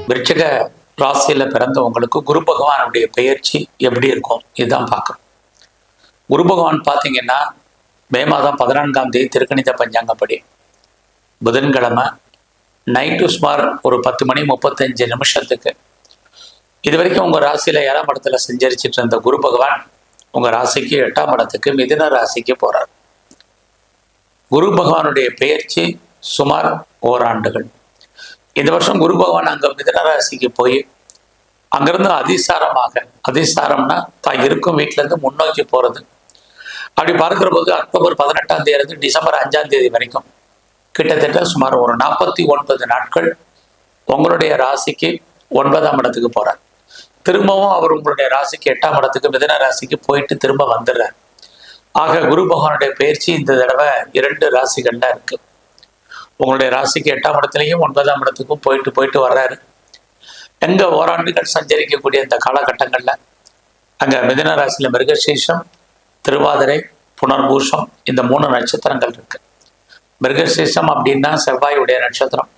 விருச்சிக ராசியில பிறந்தவங்களுக்கு குரு பகவானுடைய பெயர்ச்சி எப்படி இருக்கும் இதுதான் பார்க்கணும். குரு பகவான் பார்த்தீங்கன்னா மே மாதம் 14ஆம் தேதி திருக்கணித பஞ்சாங்கப்படி புதன்கிழமை நைட்டு சுமார் ஒரு 10:35 இது வரைக்கும் உங்கள் ராசியில் 7ஆம் இடத்துல சஞ்சரிச்சிட்டு இருந்த குரு பகவான் உங்கள் ராசிக்கு 8ஆம் இடத்துக்கு மிதுன ராசிக்கு போகிறார். குரு பகவானுடைய பெயர்ச்சி சுமார் ஓராண்டுகள். இந்த வருஷம் குரு பகவான் அங்கே மிதுன ராசிக்கு போய் அங்கேருந்து அதிசாரம்னா தான் இருக்கும் வீட்டிலேருந்து முன்னோக்கி போகிறது. அப்படி பார்க்குற போது அக்டோபர் 18ஆம் தேதி டிசம்பர் 5ஆம் தேதி வரைக்கும் கிட்டத்தட்ட சுமார் ஒரு 49 நாட்கள் உங்களுடைய ராசிக்கு 9ஆம் இடத்துக்கு போகிறார். திரும்பவும் அவர் உங்களுடைய ராசிக்கு 8ஆம் இடத்துக்கு மிதுன ராசிக்கு போயிட்டு திரும்ப வந்துடுறார். ஆக குரு பகவானுடைய பயிற்சி இந்த தடவை 2 ராசிகள்ல இருக்கு. உங்களுடைய ராசிக்கு 8ஆம் இடத்துலையும் 9ஆம் இடத்துக்கும் போயிட்டு வர்றாரு. எங்க ஓராண்டுகள் சஞ்சரிக்கக்கூடிய இந்த காலகட்டங்கள்ல அங்க மிதுன ராசியில மிருகசீஷம், திருவாதிரை, புனர்பூஷம் இந்த 3 நட்சத்திரங்கள் இருக்கு. மிருகசீஷம் அப்படின்னா செவ்வாயுடைய நட்சத்திரம்,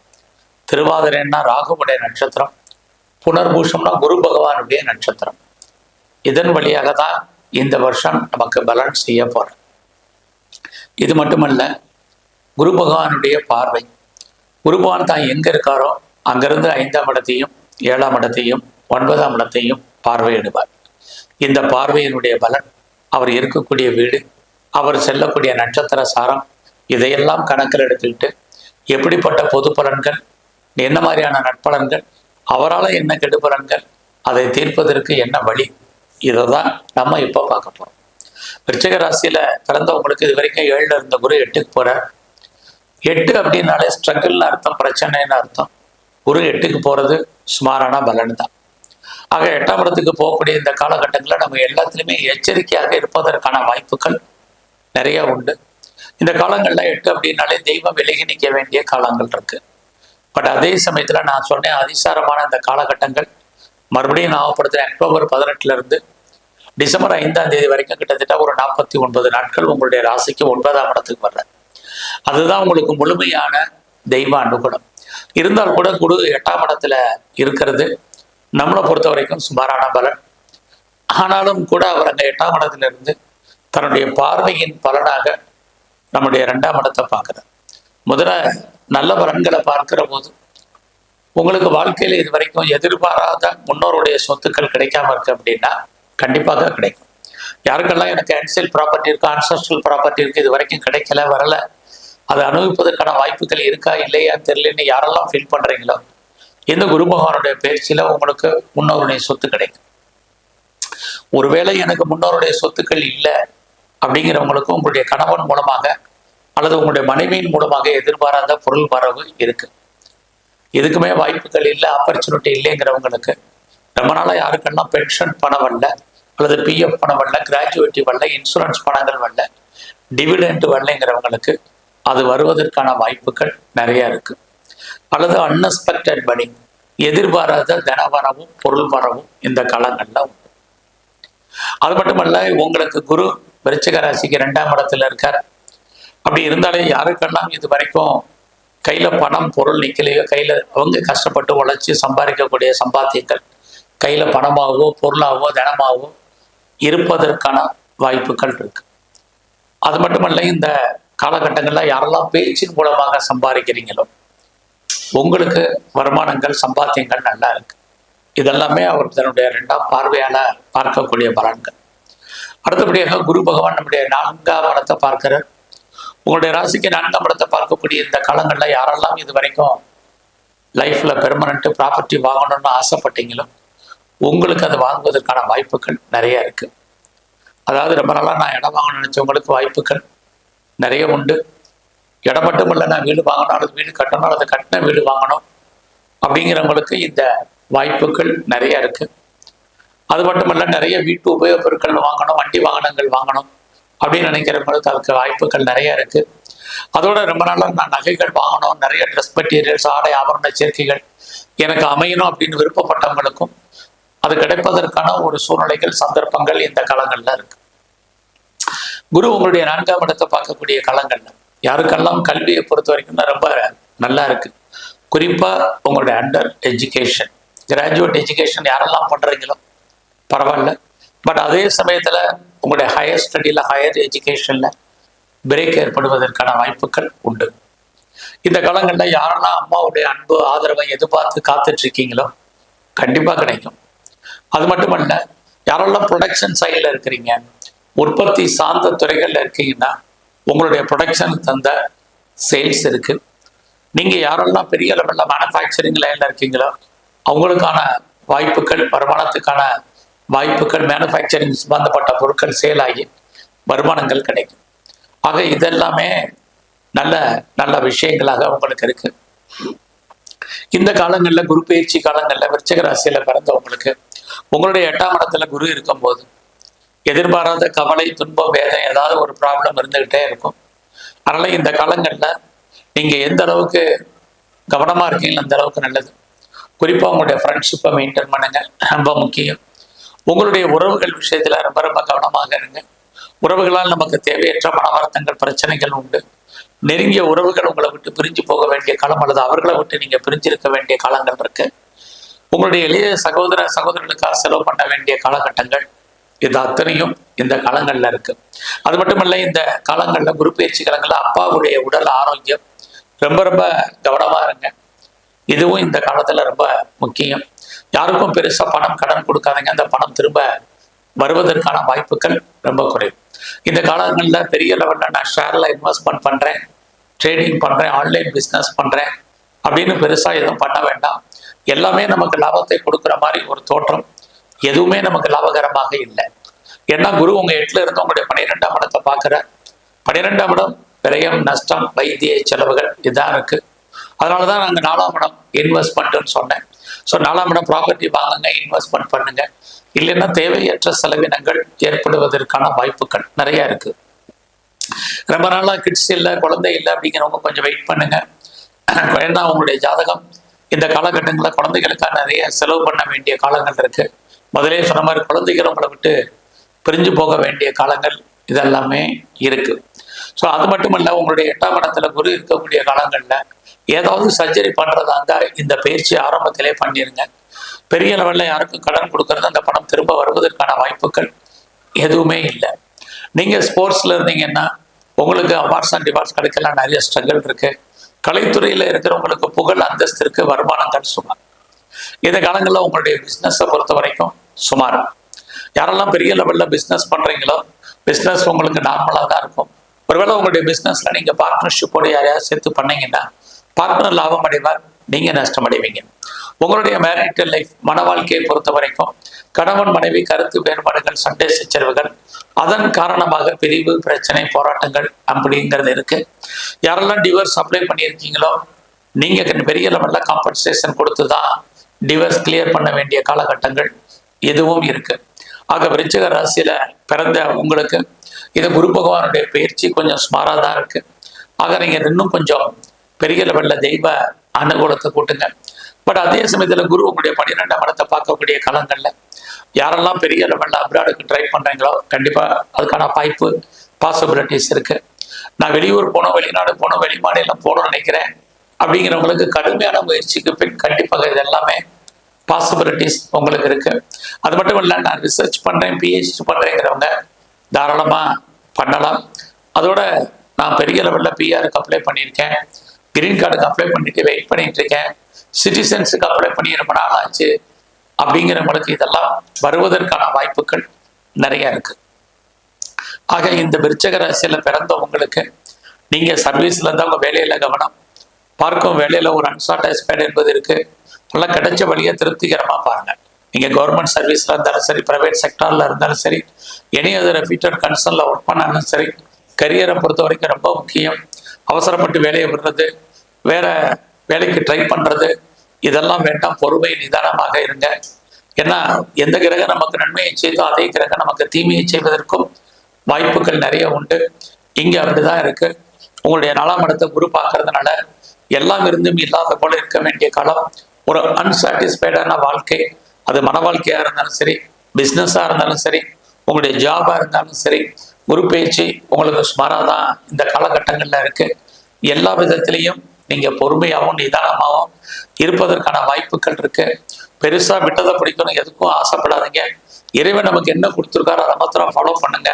திருவாதிரைன்னா ராகுவுடைய நட்சத்திரம், புனர்பூஷம்னா குரு பகவானுடைய நட்சத்திரம். இதன் வழியாக தான் இந்த வருஷம் நமக்கு பலன் செய்ய போறோம். இது மட்டுமல்ல, குரு பகவானுடைய பார்வை, குரு பகவான் தான் எங்க இருக்காரோ அங்கிருந்து 5ஆம் இடத்தையும் 7ஆம் இடத்தையும் 9ஆம் இடத்தையும் பார்வையிடுவார். இந்த பார்வையினுடைய பலன் அவர் இருக்கக்கூடிய வீடு, அவர் செல்லக்கூடிய நட்சத்திர சாரம் இதையெல்லாம் கணக்கில் எடுத்துக்கிட்டு எப்படிப்பட்ட பொது பலன்கள், என்ன மாதிரியான நட்பலன்கள், அவரால் என்ன கெடுபலன்கள், அதை தீர்ப்பதற்கு என்ன வழி, இதை தான் நம்ம இப்போ பார்க்க போகிறோம். விருச்சிக ராசியில பிறந்தவங்களுக்கு இது வரைக்கும் 7ல் இருந்த குரு 8க்கு போறார். 8 அப்படின்னாலே ஸ்ட்ரகிள்னு அர்த்தம், பிரச்சனைன்னு அர்த்தம். குரு 8க்கு போறது சுமாரான பலன் தான். ஆக 8ஆம் இடத்துக்கு போகக்கூடிய இந்த காலகட்டங்களில் நம்ம எல்லாத்துலேயுமே எச்சரிக்கையாக இருப்பதற்கான வாய்ப்புகள் நிறைய உண்டு. இந்த காலங்களில் 8 அப்படின்னாலே தெய்வம் விலகி நிற்க வேண்டிய காலங்கள் இருக்கு. பட் அதே சமயத்தில் நான் சொன்னேன், அதிசாரமான இந்த காலகட்டங்கள் மறுபடியும் ஞாபகப்படுத்துகிறேன். அக்டோபர் 18 டிசம்பர் 5ஆம் தேதி வரைக்கும் கிட்டத்தட்ட ஒரு 49 நாட்கள் உங்களுடைய ராசிக்கு 9ஆம் இடத்துக்கு வர்ற. அதுதான் உங்களுக்கு முழுமையான தெய்வ அனுகூலம். இருந்தால் கூட குரு 8ஆம் இடத்துல இருக்கிறது நம்மளை பொறுத்த வரைக்கும் சுமாரான பலன். ஆனாலும் கூட அவர் அங்கே 8ஆம் இடத்துல இருந்து தன்னுடைய பார்வையின் பலனாக நம்முடைய 2ஆம் இடத்தை பார்க்குறார். முதல்ல நல்ல பலன்களை பார்க்கிற போது உங்களுக்கு வாழ்க்கையில் இது வரைக்கும் எதிர்பாராத முன்னோருடைய சொத்துக்கள் கிடைக்காம இருக்கு அப்படின்னா கண்டிப்பாக கிடைக்கும். யாருக்கெல்லாம் எனக்கு ஆன்சியல் ப்ராப்பர்ட்டி இருக்கு, ஆன்சஸ்ட்ரல் ப்ராப்பர்ட்டி இருக்கு, இது வரைக்கும் கிடைக்கல, வரல, அதை அனுபவிப்பதற்கான வாய்ப்புகள் இருக்கா இல்லையான்னு தெரியலன்னு யாரெல்லாம் ஃபீல் பண்றீங்களோ, இந்த குரு பகவானுடைய பயிற்சியில உங்களுக்கு முன்னோருடைய சொத்து கிடைக்கும். ஒருவேளை எனக்கு முன்னோருடைய சொத்துக்கள் இல்லை அப்படிங்கிறவங்களுக்கும் உங்களுடைய கணவன் மூலமாக அல்லது உங்களுடைய மனைவியின் மூலமாக எதிர்பாராத பொருள் வரவு இருக்கு. எதுக்குமே வாய்ப்புகள் இல்லை, ஆப்பர்ச்சுனிட்டி இல்லைங்கிறவங்களுக்கு ரொம்ப நாளாக யாருக்கெல்லாம் பென்ஷன் பணம் வரல அல்லது பிஎஃப் பணம் வரல, கிராஜுவேட்டி வரல, இன்சூரன்ஸ் பணங்கள் வரல, டிவிடெண்ட் வரலைங்கிறவங்களுக்கு அது வருவதற்கான வாய்ப்புகள் நிறைய இருக்கு. அல்லது அன்எக்ஸ்பெக்டட் மணி, எதிர்பாராத தன வரவும் பொருள் வரவும் இந்த காலங்கள்ல உண்டு. அது மட்டுமல்ல, உங்களுக்கு குரு விருச்சிக ராசிக்கு 2ஆம் இடத்துல இருக்கார். அப்படி இருந்தாலே யாருக்கெல்லாம் இது வரைக்கும் கையில பணம் பொருள் நிக்கலையோ, கையில அவங்க கஷ்டப்பட்டு உழைச்சி சம்பாதிக்கக்கூடிய சம்பாத்தியங்கள் கையில பணமாகவோ பொருளாகவோ தனமாகவோ இருப்பதற்கான வாய்ப்புகள் இருக்கு. அது மட்டுமல்ல, இந்த காலகட்டங்களில் யாரெல்லாம் பேச்சின் மூலமாக சம்பாதிக்கிறீங்களோ உங்களுக்கு வருமானங்கள் சம்பாத்தியங்கள் நல்லா இருக்கு. இதெல்லாமே அவர் தன்னுடைய 2ஆம் பார்வையால பார்க்கக்கூடிய பலன்கள். அடுத்தபடியாக குரு பகவான் நம்முடைய 4ஆம் இடத்தை பார்க்கிறார். உங்களுடைய ராசிக்கு 4ஆம் இடத்தை பார்க்கக்கூடிய இந்த காலங்களில் யாரெல்லாம் இது வரைக்கும் லைஃப்ல பெர்மனண்ட் ப்ராப்பர்ட்டி வாங்கணும்னு ஆசைப்பட்டீங்களோ உங்களுக்கு அதை வாங்குவதற்கான வாய்ப்புகள் நிறைய இருக்கு. அதாவது ரொம்ப நாளாக நான் இடம் வாங்கணும்னு நினைச்சவங்களுக்கு வாய்ப்புகள் நிறைய உண்டு. இடம் மட்டும் இல்லை, நான் வீடு வாங்கணும் அல்லது வீடு கட்டணும் அல்லது கட்டின வீடு வாங்கணும் அப்படிங்கிறவங்களுக்கு இந்த வாய்ப்புகள் நிறைய இருக்கு. அது மட்டுமல்ல, நிறைய வீட்டு உபயோகப் பொருட்கள் வாங்கணும், வண்டி வாகனங்கள் வாங்கணும் அப்படின்னு நினைக்கிறவங்களுக்கு அதுக்கு வாய்ப்புகள் நிறைய இருக்கு. அதோட ரொம்ப நாளாக நான் நகைகள் வாங்கணும், நிறைய ட்ரெஸ் மெட்டீரியல்ஸ், ஆடை ஆபரண சேர்க்கைகள் எனக்கு அமையணும் அப்படின்னு விருப்பப்பட்டவங்களுக்கும் அது கிடைப்பதற்கான ஒரு சூழ்நிலைகள் சந்தர்ப்பங்கள் இந்த காலங்கள்ல இருக்கு. குரு உங்களுடைய 4ஆம் இடத்தை பார்க்கக்கூடிய காலங்கள்ல யாருக்கெல்லாம் கல்வியை பொறுத்த வரைக்கும் தான் ரொம்ப நல்லா இருக்கு. குறிப்பாக உங்களுடைய அண்டர் எஜுகேஷன், கிராஜுவேட் எஜுகேஷன் யாரெல்லாம் பண்ணுறீங்களோ பரவாயில்ல. பட் அதே சமயத்தில் உங்களுடைய ஹையர் ஸ்டடியில், ஹையர் எஜுகேஷனில் பிரேக் ஏற்படுவதற்கான வாய்ப்புகள் உண்டு. இந்த காலங்களில் யாரெல்லாம் அம்மாவுடைய அன்பு ஆதரவை எதிர்பார்த்து காத்துட்டு இருக்கீங்களோ கண்டிப்பாக கிடைக்கும். அது மட்டுமல்ல, யாரெல்லாம் ப்ரொடக்ஷன் சைடில் இருக்கிறீங்க, உற்பத்தி சார்ந்த துறைகளில் இருக்கீங்கன்னா உங்களுடைய ப்ரொடக்ஷன் தந்த சேல்ஸ் இருக்கு. நீங்கள் யாரெல்லாம் பெரிய லெவலில் மேனுஃபேக்சரிங் லைனில் இருக்கீங்களோ அவங்களுக்கான வாய்ப்புகள், வருமானத்துக்கான வாய்ப்புகள், மேனுஃபேக்சரிங் சம்பந்தப்பட்ட பொருட்கள் சேல் ஆகி வருமானங்கள் கிடைக்கும். ஆக இதெல்லாமே நல்ல நல்ல விஷயங்களாக உங்களுக்கு இருக்கு. இந்த காலங்களில், குரு பயிற்சி காலங்களில் விருச்சிக ராசியில பிறந்தவங்களுக்கு உங்களுடைய 8ஆம் இடத்துல குரு இருக்கும்போது எதிர்பாராத கவலை, துன்பம், வேதனை, ஏதாவது ஒரு ப்ராப்ளம் இருந்துகிட்டே இருக்கும். அதனால இந்த காலங்களில் நீங்க எந்த அளவுக்கு கவனமா இருக்கீங்களோ அந்த அளவுக்கு நல்லது. குறிப்பாக உங்களுடைய ஃப்ரெண்ட்ஷிப்பை மெயின்டைன் பண்ணுங்க, ரொம்ப முக்கியம். உங்களுடைய உறவுகள் விஷயத்துல ரொம்ப ரொம்ப கவனமாக இருங்க. உறவுகளால் நமக்கு தேவையற்ற மன வருத்தங்கள், பிரச்சனைகள் உண்டு. நெருங்கிய உறவுகள் உங்களை விட்டு பிரிஞ்சு போக வேண்டிய காலம் அல்லது அவர்களை விட்டு நீங்க பிரிஞ்சிருக்க வேண்டிய காலங்கள் இருக்கு. உங்களுடைய எளிய சகோதரர்களுக்காக செலவு பண்ண வேண்டிய காலகட்டங்கள், இது அத்தனையும் இந்த காலங்கள்ல இருக்கு. அது மட்டுமல்ல, இந்த காலங்கள்ல, குரு பயிற்சி காலங்கள்ல அப்பாவுடைய உடல் ஆரோக்கியம் ரொம்ப ரொம்ப கவனமா இருங்க. இதுவும் இந்த காலத்துல ரொம்ப முக்கியம். யாருக்கும் பெருசா பணம் கடன் கொடுக்காதீங்க. அந்த பணம் திரும்ப வருவதற்கான வாய்ப்புகள் ரொம்ப குறைவு. இந்த காலங்களில் பெரிய லெவலில் நான் ஷேர்ல இன்வெஸ்ட்மெண்ட் பண்றேன், ட்ரேடிங் பண்றேன், ஆன்லைன் பிஸ்னஸ் பண்றேன் அப்படின்னு பெருசா எதுவும் பண்ண வேண்டாம். எல்லாமே நமக்கு லாபத்தை கொடுக்குற மாதிரி ஒரு தோற்றம், எதுவுமே நமக்கு லாபகரமாக இல்லை. ஏன்னா குரு உங்க 8ல இருந்து உங்களுடைய 12ஆம் இடத்தை பார்க்குற. 12ஆம் இடம் விரயம், நஷ்டம், வைத்திய செலவுகள் இதான் இருக்கு. அதனாலதான் நாங்கள் 4ஆம் இடம் இன்வெஸ்ட்மெண்ட்னு சொன்னேன். ஸோ 4ஆம் இடம் ப்ராப்பர்ட்டி வாங்குங்க, இன்வெஸ்ட்மெண்ட் பண்ணுங்க. இல்லைன்னா தேவையற்ற செலவினங்கள் ஏற்படுவதற்கான வாய்ப்புகள் நிறைய இருக்கு. ரொம்ப நாளா கிட்ஸ் இல்லை, குழந்தை இல்லை அப்படிங்கிறவங்க கொஞ்சம் வெயிட் பண்ணுங்க. ஏன்னா உங்களுடைய ஜாதகம் இந்த காலகட்டங்களில் குழந்தைகளுக்காக நிறைய செலவு பண்ண வேண்டிய காலங்கள் இருக்கு. முதலே சொன்ன மாதிரி குழந்தைகள் உங்களை விட்டு பிரிஞ்சு போக வேண்டிய காலங்கள் இதெல்லாமே இருக்கு. ஸோ அது மட்டுமல்ல, உங்களுடைய 8ஆம் இடத்துல குரு இருக்கக்கூடிய காலங்களில் ஏதாவது சர்ஜரி பண்றதா இருந்தால் இந்த பயிற்சி ஆரம்பத்திலே பண்ணிருங்க. பெரிய லெவலில் யாருக்கும் கடன் கொடுக்கறது, அந்த பணம் திரும்ப வருவதற்கான வாய்ப்புகள் எதுவுமே இல்லை. நீங்க ஸ்போர்ட்ஸ்ல இருந்தீங்கன்னா உங்களுக்கு அவார்ட்ஸ் அண்ட் ரிவார்ட்ஸ் கிடைக்கலாம், நிறைய ஸ்ட்ரகிள் இருக்கு. கலைத்துறையில இருக்கிறவங்களுக்கு புகழ், அந்தஸ்து இருக்கு, வருமானங்கள் சுமார். இந்த காலங்களில் உங்களுடைய பிஸ்னஸை பொறுத்த வரைக்கும் சுமார். யாரெல்லாம் பெரிய லெவலில் பிஸ்னஸ் பண்றீங்களோ பிஸ்னஸ் உங்களுக்கு நார்மலாக தான் இருக்கும். ஒருவேளை உங்களுடைய பிஸ்னஸ்ல நீங்க பார்ட்னர்ஷிப்போட யாரையாவது சேர்த்து பண்ணீங்கன்னா பார்ட்னர் லாபம் அடைவார், நீங்க நஷ்டம் அடைவீங்க. உங்களுடைய மேரிட்டல் லைஃப், மன வாழ்க்கையை பொறுத்த வரைக்கும் கணவன் மனைவி கருத்து வேறுபாடுகள், சண்டை சச்சரவுகள், அதன் காரணமாக பிரிவு, பிரச்சனை, போராட்டங்கள் அப்படிங்கிறது இருக்கு. யாரெல்லாம் டிவோர்ஸ் அப்ளை பண்ணியிருக்கீங்களோ நீங்க பெரிய லெவலில் காம்பன்சேஷன் கொடுத்து தான் டிவோர்ஸ் கிளியர் பண்ண வேண்டிய காலகட்டங்கள் எதுவும் இருக்கு. ஆக விருச்சிக ராசியில பிறந்த உங்களுக்கு இது குரு பகவானுடைய பயிற்சி கொஞ்சம் சுமாராக தான் இருக்கு. ஆக நீங்க இன்னும் கொஞ்சம் பெரிய லெவலில் தெய்வ அனுகூலத்தை கூட்டுங்க. பட் அதே சமயத்தில் குரு உங்களுடைய 12ஆம் இடத்தை பார்க்கக்கூடிய காலங்களில் யாரெல்லாம் பெரிய லெவலில் அப்ராடுக்கு ட்ரை பண்ணுறீங்களோ கண்டிப்பாக அதுக்கான வாய்ப்பு, பாசிபிலிட்டிஸ் இருக்கு. நான் வெளியூர் போனோம், வெளிநாடு போனோம், வெளிமாநிலம் போகணும்னு நினைக்கிறேன் அப்படிங்கிறவங்களுக்கு கடுமையான முயற்சிக்கு பின் கண்டிப்பாக இது எல்லாமே பாசிபிலிட்டிஸ் உங்களுக்கு இருக்கு. அது மட்டும் இல்லை, நான் ரிசர்ச் பண்ணுறேன், பிஹெச்டி பண்ணுறேங்கிறவங்க தாராளமாக பண்ணலாம். அதோட நான் பெரிய லெவலில் பிஆருக்கு அப்ளை பண்ணியிருக்கேன், கிரீன் கார்டுக்கு அப்ளை பண்ணிட்டு வெயிட் பண்ணிட்டு இருக்கேன், சிட்டிசன்ஸுக்கு அப்ளை பண்ணி ரொம்ப நாள் ஆச்சு அப்படிங்கிறவங்களுக்கு இதெல்லாம் வருவதற்கான வாய்ப்புகள் நிறைய இருக்கு. ஆக இந்த விருச்சிக ராசியில பிறந்த உங்களுக்கு நீங்க சர்வீஸ்ல இருந்தா உங்க வேலையில கவனம், பார்க்கும் வேலையில ஒரு அன்சாட்டிஸ்ஃபைடு என்பது இருக்கு. நல்லா கிடைச்ச வழியை திருப்திகரமா பாருங்க. நீங்க கவர்மெண்ட் சர்வீஸ்ல இருந்தாலும் சரி, பிரைவேட் செக்டார்ல இருந்தாலும் சரி, எனி அதர் ரெப்யூட்டட் கன்சர்ன்ல ஒர்க் பண்ணாலும் சரி, கரியரை பொறுத்த வரைக்கும் ரொம்ப முக்கியம். அவசரப்பட்டு வேலையை விடுறது, வேற வேலைக்கு ட்ரை பண்றது இதெல்லாம் வேண்டாம். பொறுமை, நிதானமாக இருங்க. ஏன்னா எந்த கிரகம் நமக்கு நன்மையை செய்தோ அதே கிரகம் நமக்கு தீமையை செய்வதற்கும் வாய்ப்புகள் நிறைய உண்டு. இங்க அப்படிதான் இருக்கு. உங்களுடைய 4ஆம் இடத்தை குரு பார்க்கறதுனால எல்லாம் இருந்தும் இல்லாத போல இருக்க வேண்டிய காலம். ஒரு அன்சாட்டிஸ்ஃபைடான வாழ்க்கை, அது மன வாழ்க்கையா இருந்தாலும் சரி, பிஸ்னஸா இருந்தாலும் சரி, உங்களுடைய ஜாபா இருந்தாலும் சரி, குரு பயிற்சி உங்களுக்கு சுமாராக தான் இந்த காலகட்டங்களில் இருக்குது. எல்லா விதத்திலையும் நீங்கள் பொறுமையாகவும் நிதானமாகவும் இருப்பதற்கான வாய்ப்புகள் இருக்குது. பெருசாக விட்டதை பிடிக்கணும் எதுக்கும் ஆசைப்படாதீங்க. இறைவன் நமக்கு என்ன கொடுத்துருக்காரோ அதை மாத்திரம் ஃபாலோ பண்ணுங்க.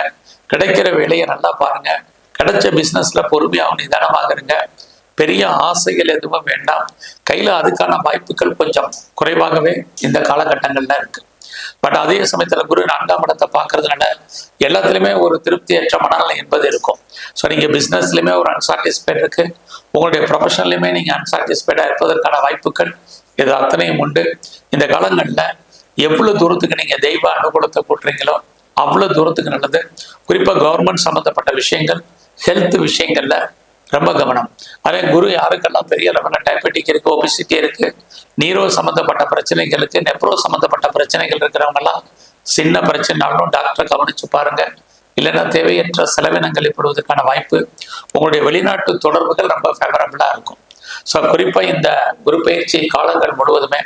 கிடைக்கிற வேலையை நல்லா பாருங்க. கிடைச்ச பிஸ்னஸில் பொறுமையாகவும் நிதானமாக இருங்க. பெரிய ஆசைகள் எதுவும் வேண்டாம். கையில் அதுக்கான வாய்ப்புகள் கொஞ்சம் குறைவாகவே இந்த காலகட்டங்களில் இருக்குது. பட் அதே சமயத்தில் குரு 4ஆம் இடத்தை பார்க்கறதுனால எல்லாத்துலேயுமே ஒரு திருப்தியற்ற மனநிலை என்பது இருக்கும். ஸோ நீங்கள் பிஸ்னஸ்லையுமே ஒரு அன்சாட்டிஸ்ஃபைட் இருக்குது. உங்களுடைய ப்ரொஃபஷன்லையுமே நீங்கள் அன்சாட்டிஸ்ஃபைடாக இருப்பதற்கான வாய்ப்புகள் இது அத்தனையும் உண்டு. இந்த காலங்களில் எவ்வளோ தூரத்துக்கு நீங்கள் தெய்வ அனுகூலத்தை கூட்டுறீங்களோ அவ்வளோ தூரத்துக்கு நல்லது. குறிப்பாக கவர்மெண்ட் சம்மந்தப்பட்ட விஷயங்கள், ஹெல்த் விஷயங்களில் ரொம்ப கவனம். அதே குரு யாருக்கெல்லாம் பெரிய லெவலில் டயபெட்டிக் இருக்குது, ஒபிசிட்டி இருக்குது, நீரோ சம்மந்தப்பட்ட பிரச்சனைகளுக்கு, நெப்ரோ சம்மந்தப்பட்ட பிரச்சனைகள் இருக்கிறவங்கெல்லாம் சின்ன பிரச்சனைனாலும் டாக்டரை கவனித்து பாருங்கள். இல்லைன்னா தேவையற்ற செலவினங்கள் ஏற்படுவதற்கான வாய்ப்பு. உங்களுடைய வெளிநாட்டு தொடர்புகள் ரொம்ப ஃபேவரபிளாக இருக்கும். ஸோ குறிப்பாக இந்த குரு பயிற்சி காலங்கள் முழுவதுமே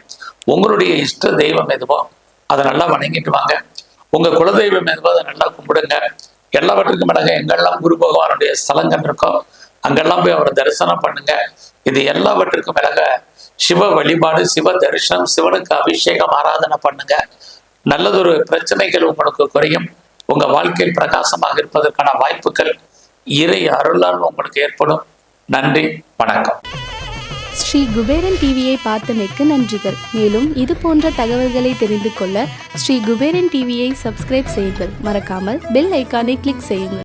உங்களுடைய இஷ்ட தெய்வம் எதுவோ அதை நல்லா வணங்கிட்டு வாங்க. உங்கள் குலதெய்வம் எதுவோ அதை நல்லா கும்பிடுங்க. எல்லாவற்றுக்கும் மேலாக எங்கெல்லாம் குரு பகவானுடைய ஸ்தலங்கள் இருக்கோ அங்கெல்லாம் போய் அவரை தரிசனம் பண்ணுங்க. இது எல்லாவற்றுக்கும் மேலாக சிவ வழிபாடு, சிவ தரிசனம், சிவனுக்கு அபிஷேகம், ஆராதனை பண்ணுங்க. நல்லதொரு பிரச்சனைகள் உங்களுக்கு குறையும். உங்க வாழ்க்கையில் பிரகாசமாக இருப்பதற்கான வாய்ப்புகள் இறை அருளால் உங்களுக்கு ஏற்படும். நன்றி, வணக்கம். ஸ்ரீ குபேரன் டிவியை பார்த்தமைக்கு நன்றிகள். மேலும் இது போன்ற தகவல்களை தெரிந்து கொள்ள ஸ்ரீ குபேரன் டிவியை சப்ஸ்கிரைப் செய்யுங்கள். மறக்காமல் பெல் ஐக்கானை கிளிக் செய்யுங்கள்.